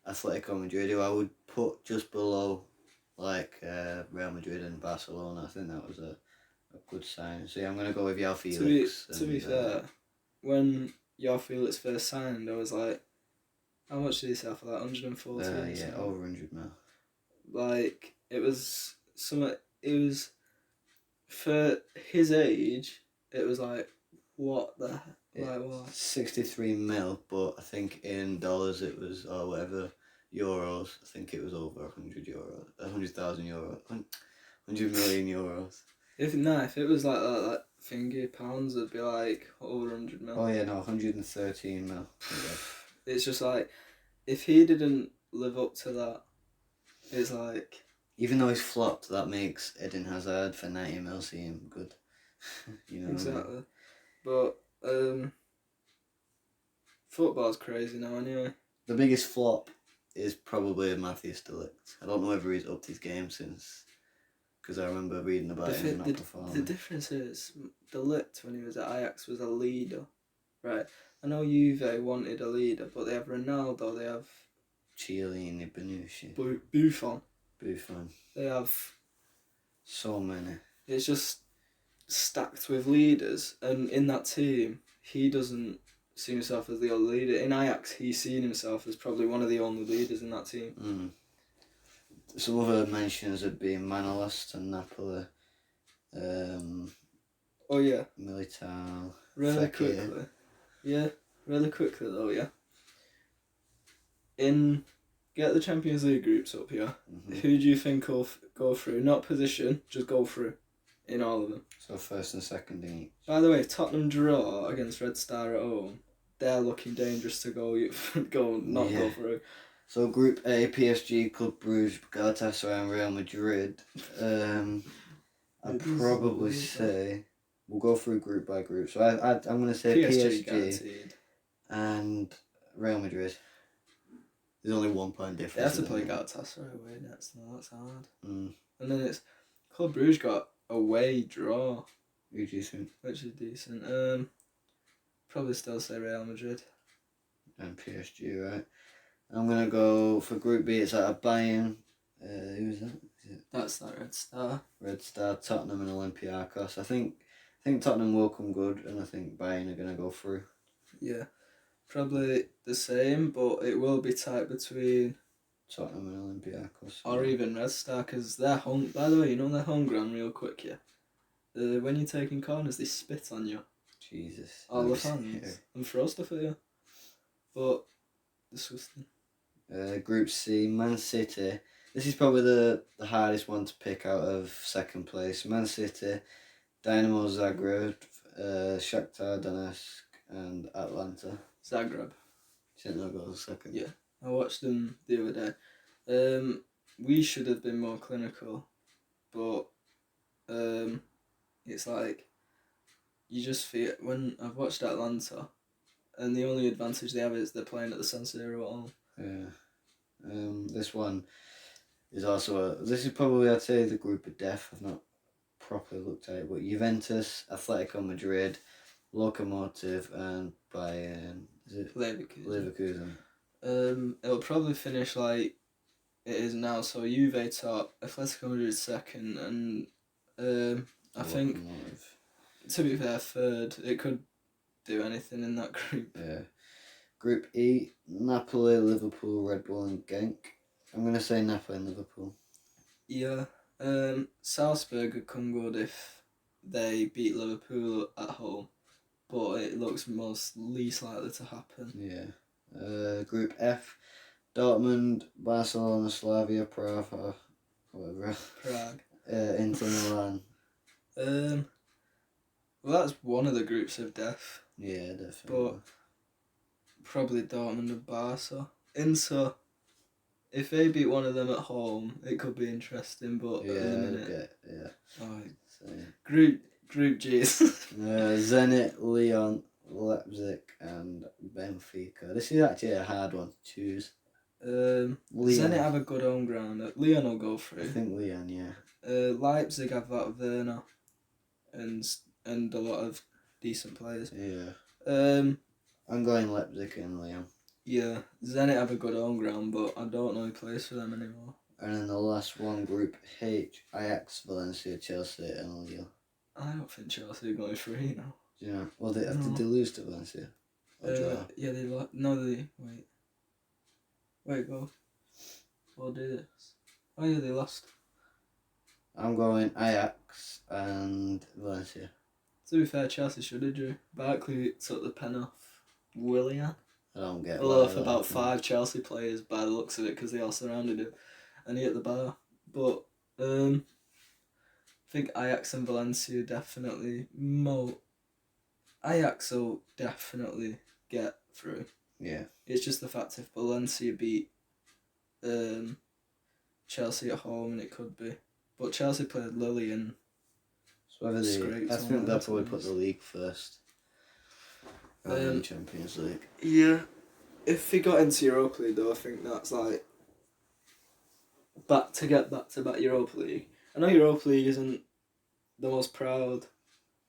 Atletico Madrid, who I would put just below, like Real Madrid and Barcelona. I think that was a good sign. So yeah, I'm gonna go with Yao Felix. To be fair, when Yao Felix first signed, I was like, how much did he sell for that? 140? Yeah, over 100 mil. Like, it was for his age, it was like, what the heck? Like, what? 63 mil, but I think in dollars it was, or whatever, euros, I think it was over 100 euros, 100,000 euros, 100 million euros. If it was like that thingy pounds, it'd be like over 100 mil. Oh yeah, no, 113 mil. It's just like, if he didn't live up to that, it's like... Even though he's flopped, that makes Eden Hazard for 90 mil seem good. You know. Exactly. But football's crazy now anyway. The biggest flop is probably Matthias de Ligt. I don't know whether he's upped his game since, because I remember reading about him not performing. The difference is, de Ligt, when he was at Ajax, was a leader, right? I know Juve wanted a leader, but they have Ronaldo, they have Chiellini, Bonucci, Buffon. They have so many. It's just stacked with leaders, and in that team, he doesn't see himself as the only leader. In Ajax, he's seen himself as probably one of the only leaders in that team. Some other mentions would be Manolas to Napoli. Oh yeah. Militao. Really Fekir. quickly. Yeah, really quickly though, yeah. Get the Champions League groups up here. Mm-hmm. Who do you think will go through? Not position, just go through in all of them. So first and second in each. By the way, Tottenham draw against Red Star at home. They're looking dangerous to go go through. So Group A, PSG, Club Brugge, Galatasaray and Real Madrid. I'd probably say we'll go through group by group. So I'm going to say PSG guaranteed. And Real Madrid. There's only 1 point difference. They have to play Galatasaray away next. No, that's hard. And then it's Club Brugge got away draw. Which is decent. Probably still say Real Madrid. And PSG, right? I'm going to go for Group B. It's at a Bayern. Who's that? That's that Red Star. Red Star, Tottenham and Olympiacos. I think Tottenham will come good, and I think Bayern are going to go through. Yeah. Probably the same, but it will be tight between Tottenham and Olympiacos. Or even Red Star, because they're by the way, you know they're home ground real quick, yeah? When you're taking corners, they spit on you. Jesus. All the fans. And throw stuff at you. But, disgusting. Group C, Man City. This is probably the hardest one to pick out of second place. Man City, Dynamo Zagreb, Shakhtar Donetsk and Atlanta. Zagreb. Do you think they'll go second? Yeah. I watched them the other day. We should have been more clinical, but it's like you just feel when I've watched Atlanta, and the only advantage they have is they're playing at the San Siro at home. Yeah. This one is also this is probably I'd say the group of death. I've not properly looked at it, but Juventus, Atletico Madrid, Lokomotiv and Bayern. Is it Leverkusen? It'll probably finish like it is now. So Juve top, Atletico Madrid second, and I think to be fair third. It could do anything in that group. Yeah. Group E, Napoli, Liverpool, Red Bull and Genk. I'm gonna say Napoli and Liverpool. Yeah. Salzburg could come good if they beat Liverpool at home, but it looks least likely to happen. Yeah. Group F, Dortmund, Barcelona, Slavia, Prague, whatever. Prague. Inter Milan. Well, that's one of the groups of death. Yeah, definitely. But probably Dortmund and Barca. Inter, if they beat one of them at home, it could be interesting. But Yeah, at the minute, okay, yeah. oh, Same. Group G's. Zenit, Lyon, Leipzig, and Benfica. This is actually a hard one to choose. Zenit have a good home ground. Lyon will go I through. think Lyon, yeah. Leipzig have that Werner, and a lot of decent players. Yeah. I'm going Leipzig and Lyon. Yeah, Zenit have a good home ground, but I don't know who plays for them anymore. And then the last one, Group H, Ajax, Valencia, Chelsea, and Lille. I don't think Chelsea are going through, you know. Yeah. Well, did they lose to Valencia? Or draw? Yeah, they lost. No, they wait, go. We'll do this. Oh yeah, they lost. I'm going Ajax and Valencia. To be fair, Chelsea should have drew. Barkley took the pen off Willian. I don't get Off about 5 Chelsea players by the looks of it, because they all surrounded him, and he hit the bar. But I think Ajax and Valencia definitely Ajax will definitely get through. Yeah. It's just the fact if Valencia beat Chelsea at home, and it could be. But Chelsea played Lille and so whether I think they'll probably put the league first. Rather than Champions League. Yeah. If they got into Europa League though, I think that's like back to back Europa League. I know Europa League isn't the most proud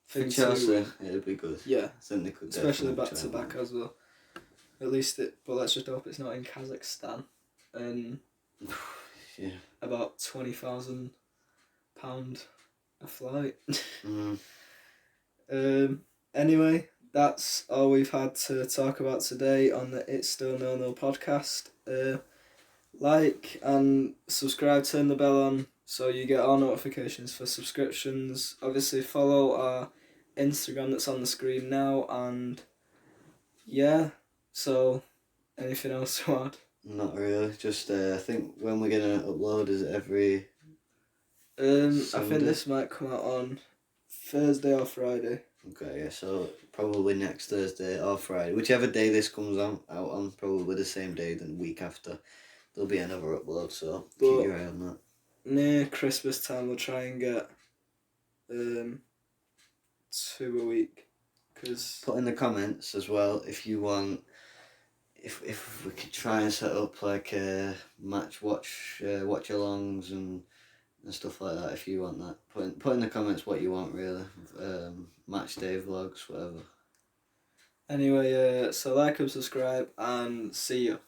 thing for Chelsea, to win. it'd be good. Yeah. Then they could especially back to back as well. At least but let's just hope it's not in Kazakhstan and yeah. about £20,000 a flight. Anyway, that's all we've had to talk about today on the It's Still No No podcast. Like and subscribe, turn the bell on so you get our notifications for subscriptions. Obviously follow our Instagram that's on the screen now, and yeah, so anything else to add? Not really, just I think when we're gonna upload is it every I think this might come out on Thursday or Friday. Okay, yeah, so probably next Thursday or Friday, whichever day this comes out on, probably the same day the week after, there'll be another upload, so keep your eye on that. Near Christmas time we'll try and get 2 a week. Cause put in the comments as well if you want, if we could try and set up like a match watch alongs and stuff like that. If you want that, put in the comments what you want really. Match day vlogs, whatever. Anyway, so like and subscribe and see you.